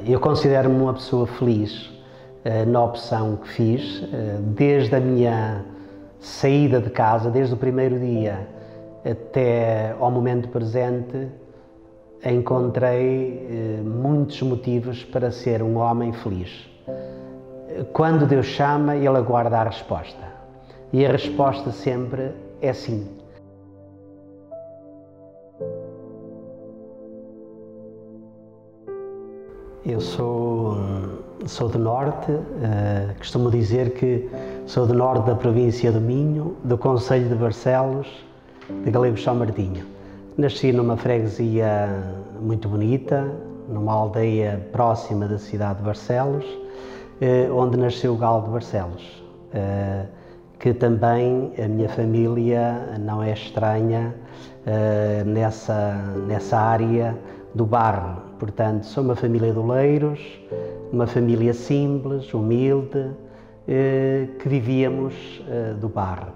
Eu considero-me uma pessoa feliz na opção que fiz, desde a minha saída de casa, desde o primeiro dia até ao momento presente, encontrei muitos motivos para ser um homem feliz. Quando Deus chama, Ele aguarda a resposta. E a resposta sempre é sim. Eu sou do Norte, costumo dizer que sou do Norte da província do Minho, do concelho de Barcelos, de Galego São Martinho. Nasci numa freguesia muito bonita, numa aldeia próxima da cidade de Barcelos, onde nasceu o Galo de Barcelos, que também a minha família não é estranha nessa área do Barro. Portanto, sou uma família de oleiros, uma família simples, humilde, que vivíamos do Barro.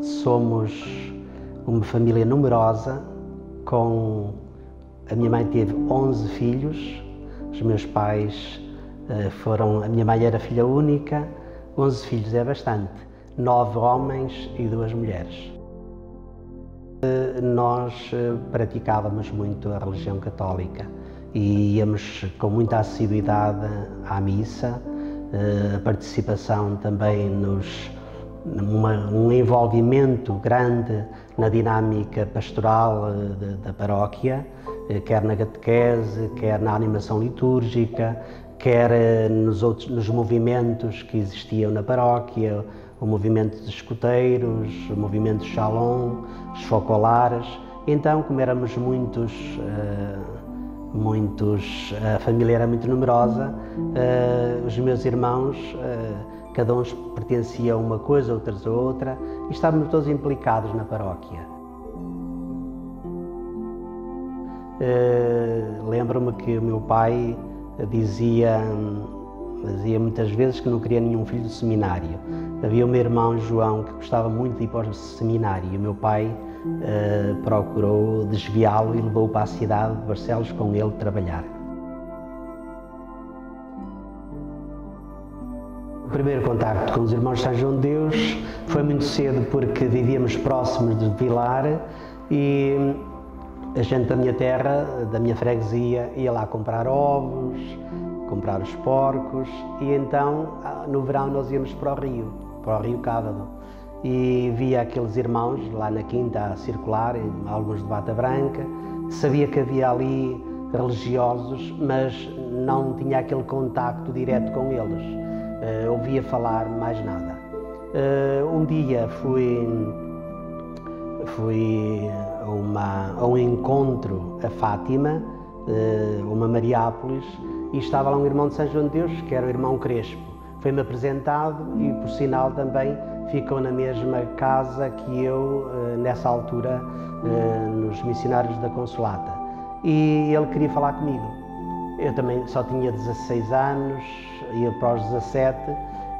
Somos uma família numerosa, a minha mãe teve 11 filhos, os meus pais a minha mãe era filha única, 11 filhos é bastante, 9 homens e 2 mulheres. Nós praticávamos muito a religião católica e íamos com muita assiduidade à missa, a participação também um envolvimento grande na dinâmica pastoral da paróquia, quer na catequese, quer na animação litúrgica, quer nos movimentos que existiam na paróquia, o movimento dos escuteiros, o movimento do Shalom, os focolares. Então, como éramos muitos, a família era muito numerosa, os meus irmãos, cada um pertencia a uma coisa, outros a outra, e estávamos todos implicados na paróquia. Lembro-me que o meu pai dizia muitas vezes que não queria nenhum filho do seminário. Havia o meu irmão João que gostava muito de ir para o seminário e o meu pai procurou desviá-lo e levou-o para a cidade de Barcelos com ele trabalhar. O primeiro contacto com os irmãos de São João de Deus foi muito cedo porque vivíamos próximos de Vilar e a gente da minha terra, da minha freguesia, ia lá comprar ovos, comprar os porcos e então no verão nós íamos para o Rio Cávado e via aqueles irmãos lá na quinta a circular, alguns de bata branca, sabia que havia ali religiosos, mas não tinha aquele contacto direto com eles, ouvia falar mais nada. Um dia fui a um encontro a Fátima, uma Mariápolis, e estava lá um irmão de São João de Deus, que era o irmão Crespo. Foi-me apresentado e, por sinal, também ficou na mesma casa que eu, nessa altura, nos missionários da Consolata. E ele queria falar comigo. Eu também só tinha 16 anos, ia para os 17,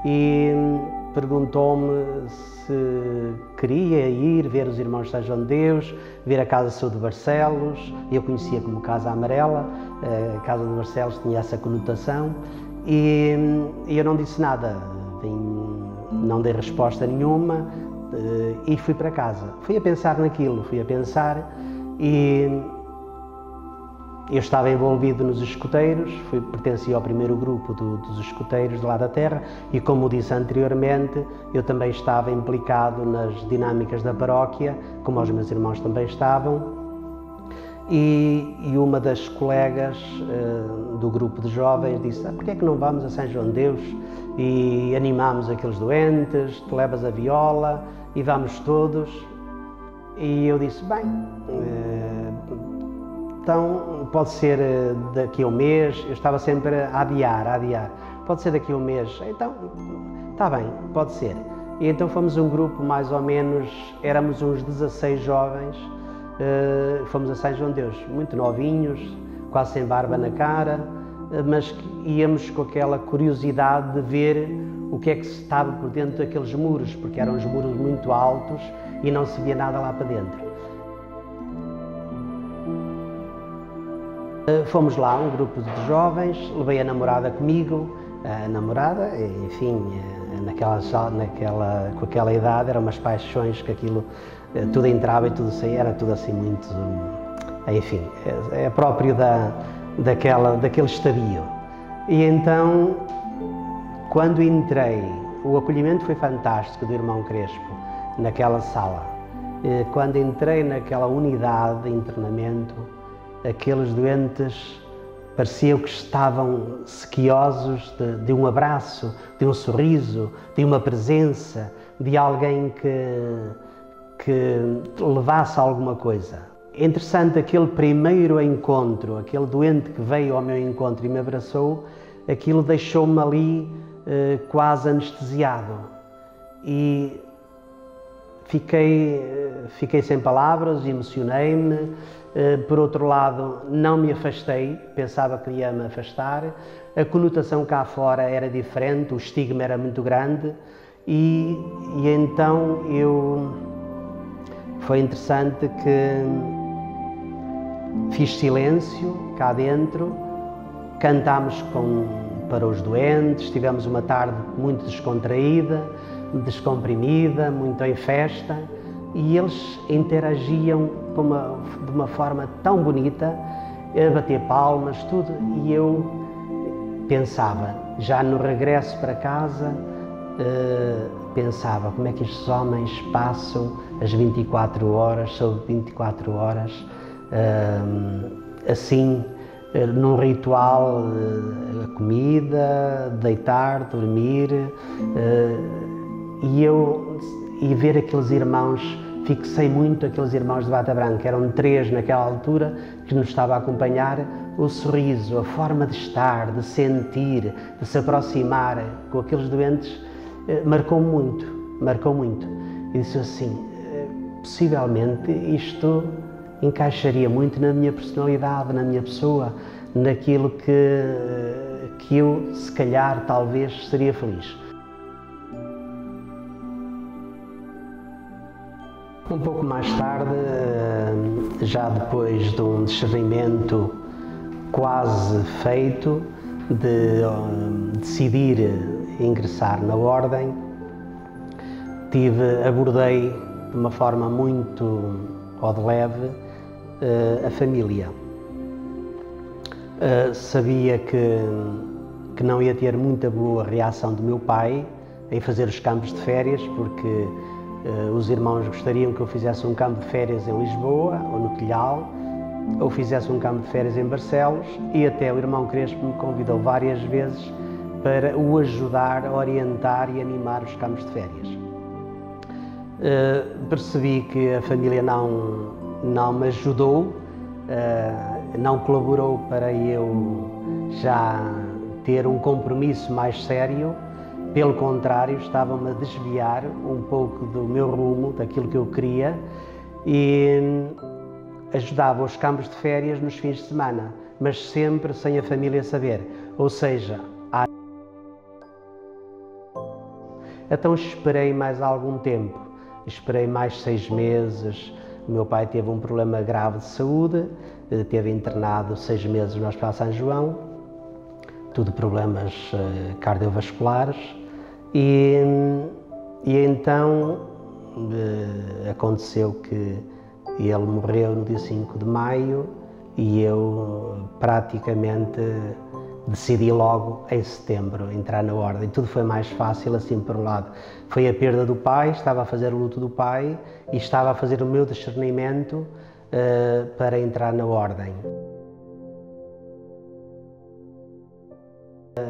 e perguntou-me se queria ir ver os irmãos de São João de Deus, ver a Casa Sul de Barcelos. Eu conhecia como Casa Amarela, a Casa de Barcelos tinha essa conotação, e eu não disse nada, não dei resposta nenhuma e fui para casa. Fui a pensar naquilo, e eu estava envolvido nos escuteiros, pertencia ao primeiro grupo dos escuteiros de lá da terra e, como disse anteriormente, eu também estava implicado nas dinâmicas da paróquia, como os meus irmãos também estavam, e uma das colegas do grupo de jovens disse: porque é que não vamos a São João de Deus e animamos aqueles doentes, tu levas a viola e vamos todos? E eu disse: bem, então pode ser daqui a um mês. Eu estava sempre a adiar, pode ser daqui a um mês, então está bem, pode ser. E então fomos um grupo, mais ou menos, éramos uns 16 jovens, fomos a São João de Deus, muito novinhos, quase sem barba na cara, mas íamos com aquela curiosidade de ver o que é que se estava por dentro daqueles muros, porque eram uns muros muito altos e não se via nada lá para dentro. Fomos lá, um grupo de jovens, levei a namorada comigo, a namorada, enfim, com aquela idade, eram umas paixões que aquilo, tudo entrava e tudo saía, era tudo assim muito, enfim, é próprio daquele estadio. E então, quando entrei, o acolhimento foi fantástico do irmão Crespo, naquela sala. Quando entrei naquela unidade de internamento, aqueles doentes pareciam que estavam sequiosos de um abraço, de um sorriso, de uma presença, de alguém que levasse alguma coisa. É interessante aquele primeiro encontro, aquele doente que veio ao meu encontro e me abraçou, aquilo deixou-me ali quase anestesiado e fiquei sem palavras, emocionei-me. Por outro lado, não me afastei, pensava que ia me afastar, a conotação cá fora era diferente, o estigma era muito grande e então foi interessante que fiz silêncio cá dentro, cantámos para os doentes, tivemos uma tarde muito descontraída, descomprimida, muito em festa, e eles interagiam de uma forma tão bonita, a bater palmas, tudo, e eu pensava, já no regresso para casa, pensava como é que estes homens passam as 24 horas, sobre 24 horas, assim, num ritual, a comida, deitar, dormir, e ver aqueles irmãos, fixei muito aqueles irmãos de bata branca, eram 3 naquela altura, que nos estava a acompanhar, o sorriso, a forma de estar, de sentir, de se aproximar com aqueles doentes, marcou-me muito. E disse assim, possivelmente isto encaixaria muito na minha personalidade, na minha pessoa, naquilo que eu, se calhar, talvez, seria feliz. Um pouco mais tarde, já depois de um discernimento quase feito, de decidir ingressar na Ordem, abordei de uma forma muito de leve a família. Sabia que não ia ter muita boa reação do meu pai em fazer os campos de férias, porque os irmãos gostariam que eu fizesse um campo de férias em Lisboa ou no Telhal, ou fizesse um campo de férias em Barcelos, e até o irmão Crespo me convidou várias vezes para o ajudar a orientar e animar os campos de férias. Percebi que a família não me ajudou, não colaborou para eu já ter um compromisso mais sério. Pelo contrário, estavam-me a desviar um pouco do meu rumo, daquilo que eu queria, e ajudava os campos de férias nos fins de semana, mas sempre sem a família saber. Ou seja, então esperei mais algum tempo, esperei mais 6 meses. O meu pai teve um problema grave de saúde, teve internado 6 meses no Hospital São João, tudo problemas cardiovasculares. E então aconteceu que ele morreu no dia 5 de maio e eu praticamente decidi logo em setembro entrar na Ordem. Tudo foi mais fácil assim por um lado. Foi a perda do pai, estava a fazer o luto do pai e estava a fazer o meu discernimento para entrar na Ordem.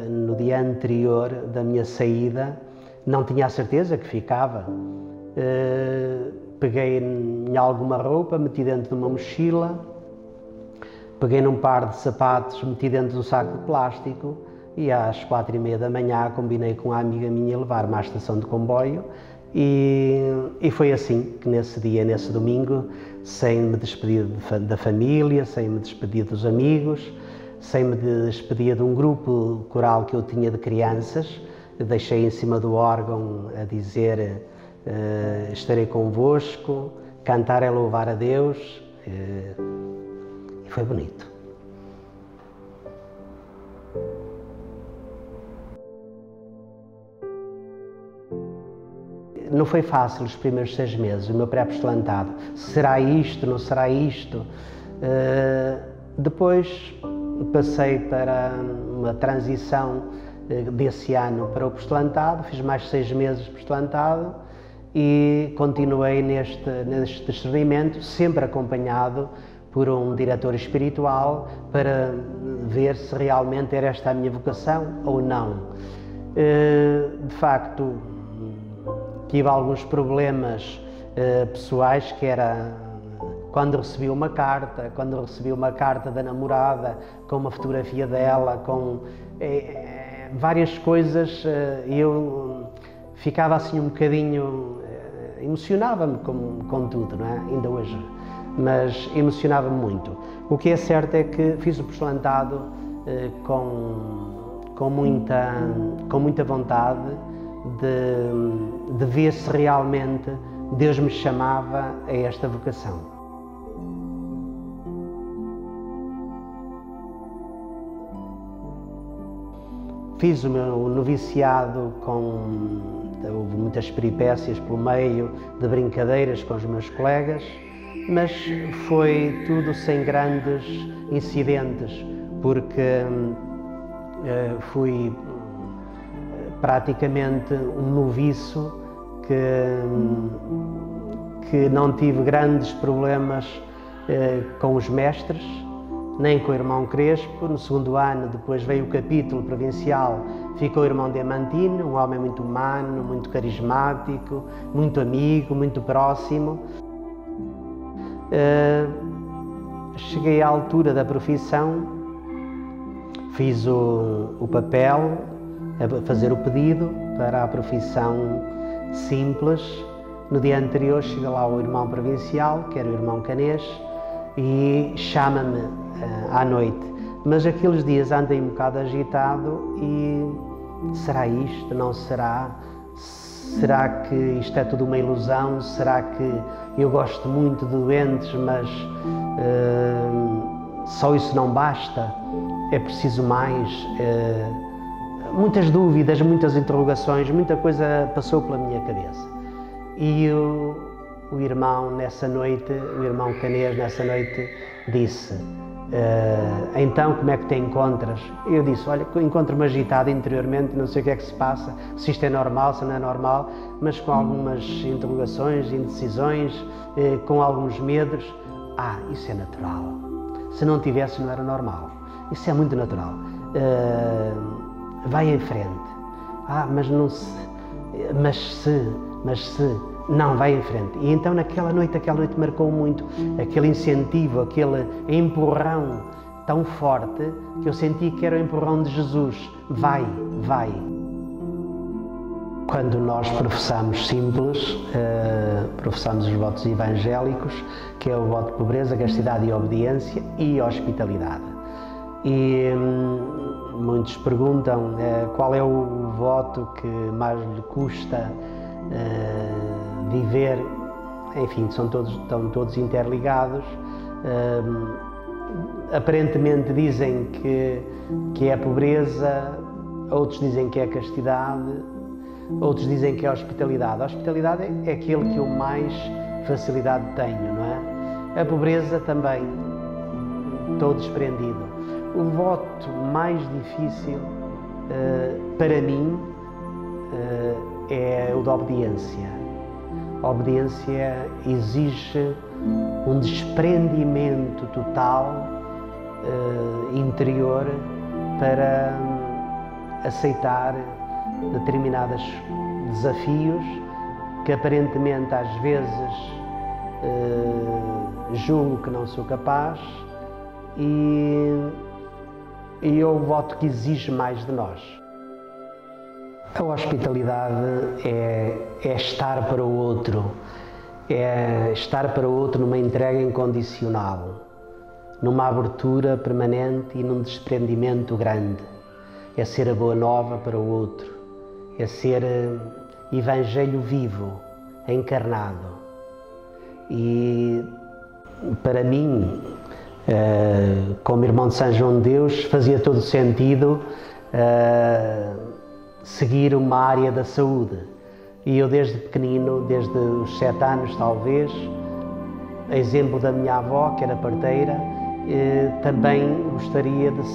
No dia anterior da minha saída, não tinha a certeza que ficava. Peguei em alguma roupa, meti dentro de uma mochila, peguei num par de sapatos, meti dentro de um saco de plástico e às 4h30 da manhã combinei com uma amiga minha levar-me à estação de comboio e foi assim que nesse dia, nesse domingo, sem me despedir da família, sem me despedir dos amigos, sem me despedir de um grupo coral que eu tinha de crianças, deixei em cima do órgão a dizer estarei convosco, cantar é louvar a Deus, e foi bonito. não foi fácil os primeiros 6 meses, o meu pré-apostolantado. Será isto, não será isto? Depois passei para uma transição desse ano para o apostolantado, fiz mais 6 meses de apostolantado e continuei neste discernimento, sempre acompanhado por um diretor espiritual para ver se realmente era esta a minha vocação ou não. De facto, tive alguns problemas pessoais, que era quando recebi uma carta da namorada com uma fotografia dela, com várias coisas, eu ficava assim um bocadinho, emocionava-me com tudo, não é? Ainda hoje, mas emocionava-me muito. O que é certo é que fiz o apostolantado com muita vontade de ver se realmente Deus me chamava a esta vocação. Fiz o meu noviciado houve muitas peripécias pelo meio, de brincadeiras com os meus colegas, mas foi tudo sem grandes incidentes, porque fui praticamente um noviço que não tive grandes problemas com os mestres, nem com o irmão Crespo. No segundo ano, depois veio o capítulo provincial, ficou o irmão Diamantino, um homem muito humano, muito carismático, muito amigo, muito próximo. Cheguei à altura da profissão, fiz o papel, a fazer o pedido para a profissão simples. No dia anterior chega lá o irmão provincial, que era o irmão Canês, e chama-me à noite, mas aqueles dias andei um bocado agitado e será isto, não será? Será que isto é tudo uma ilusão? Será que eu gosto muito de doentes, mas só isso não basta? É preciso mais? Muitas dúvidas, muitas interrogações, muita coisa passou pela minha cabeça. E o irmão nessa noite, o irmão Canês nessa noite disse: então como é que te encontras? Eu disse: olha, encontro-me agitado interiormente, não sei o que é que se passa, se isto é normal, se não é normal, mas com algumas interrogações, indecisões, com alguns medos. Isso é natural. Se não tivesse, não era normal. Isso é muito natural. Vai em frente. Mas se, não, vai em frente. E então aquela noite marcou muito, aquele incentivo, aquele empurrão tão forte, que eu senti que era o empurrão de Jesus. Vai, vai. Quando nós professamos simples, professamos os votos evangélicos, que é o voto de pobreza, castidade e obediência, e hospitalidade. E muitos perguntam qual é o voto que mais lhe custa viver. Enfim, estão todos interligados. Aparentemente dizem que é a pobreza, outros dizem que é a castidade, outros dizem que é a hospitalidade. A hospitalidade é aquele que eu mais facilidade tenho, não é? A pobreza também, estou desprendido. O voto mais difícil para mim é o da obediência. A obediência exige um desprendimento total interior para aceitar determinados desafios que aparentemente às vezes julgo que não sou capaz, e é o voto que exige mais de nós. A hospitalidade é estar para o outro, é estar para o outro numa entrega incondicional, numa abertura permanente e num desprendimento grande. É ser a boa nova para o outro, é ser evangelho vivo, encarnado. E para mim, como irmão de São João de Deus, fazia todo sentido seguir uma área da saúde, E eu desde pequenino, desde os 7 anos talvez, a exemplo da minha avó, que era parteira, também gostaria de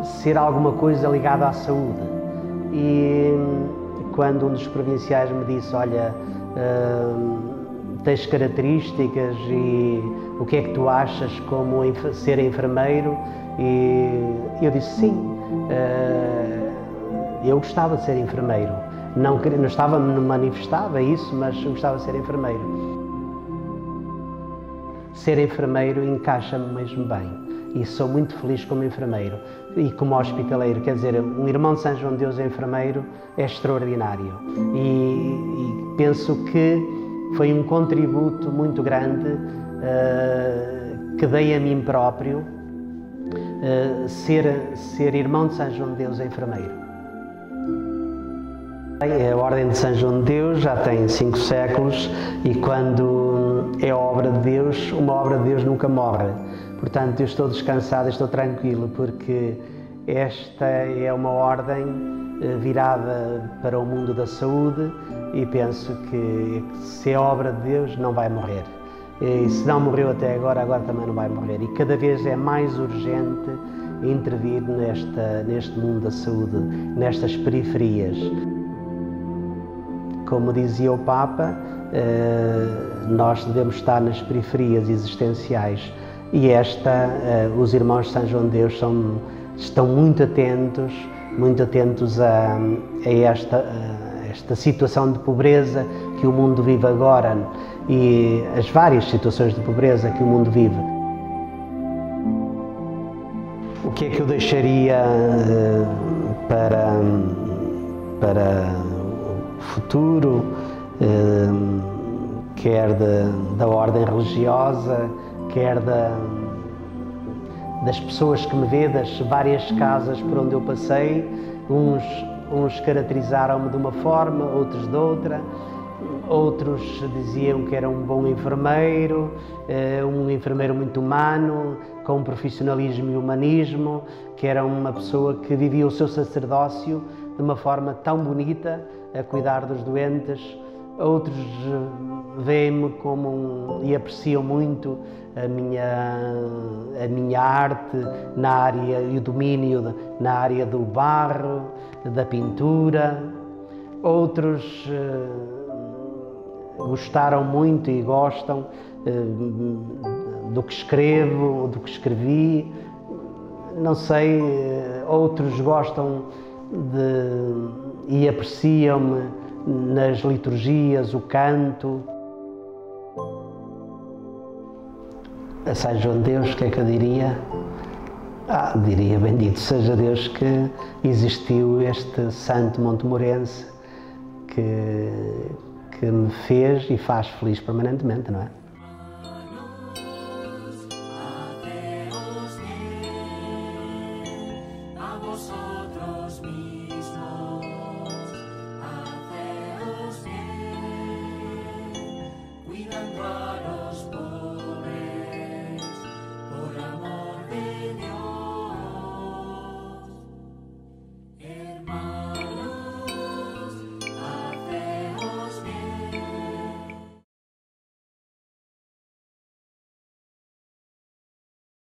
ser alguma coisa ligada à saúde. E quando um dos provinciais me disse, olha, tens características e o que é que tu achas como ser enfermeiro? E eu disse sim, eu gostava de ser enfermeiro. Não manifestava isso, mas eu gostava de ser enfermeiro. Ser enfermeiro encaixa-me mesmo bem e sou muito feliz como enfermeiro e como hospitaleiro. Quer dizer, um irmão de São João de Deus enfermeiro é extraordinário e penso que foi um contributo muito grande que dei a mim próprio ser irmão de São João de Deus enfermeiro. A Ordem de São João de Deus já tem 5 séculos e quando é obra de Deus, uma obra de Deus nunca morre. Portanto, eu estou descansado, estou tranquilo, porque esta é uma ordem virada para o mundo da saúde e penso que se é obra de Deus não vai morrer. E se não morreu até agora, agora também não vai morrer. E cada vez é mais urgente intervir neste mundo da saúde, nestas periferias. Como dizia o Papa, nós devemos estar nas periferias existenciais e os irmãos de São João de Deus estão muito atentos a esta situação de pobreza que o mundo vive agora e as várias situações de pobreza que o mundo vive. O que é que eu deixaria para futuro, quer da ordem religiosa, quer das pessoas que me vê, das várias casas por onde eu passei. Uns caracterizaram-me de uma forma, outros de outra, outros diziam que era um bom enfermeiro, um enfermeiro muito humano, com profissionalismo e humanismo, que era uma pessoa que vivia o seu sacerdócio de uma forma tão bonita, a cuidar dos doentes. Outros veem-me e apreciam muito a minha arte na área e o domínio na área do barro, da pintura. Outros gostaram muito e gostam do que escrevo, do que escrevi. Não sei, outros gostam e apreciam-me nas liturgias, o canto. A São João de Deus, o que é que eu diria? Diria, bendito seja Deus que existiu este santo montemorense que me fez e faz feliz permanentemente, não é?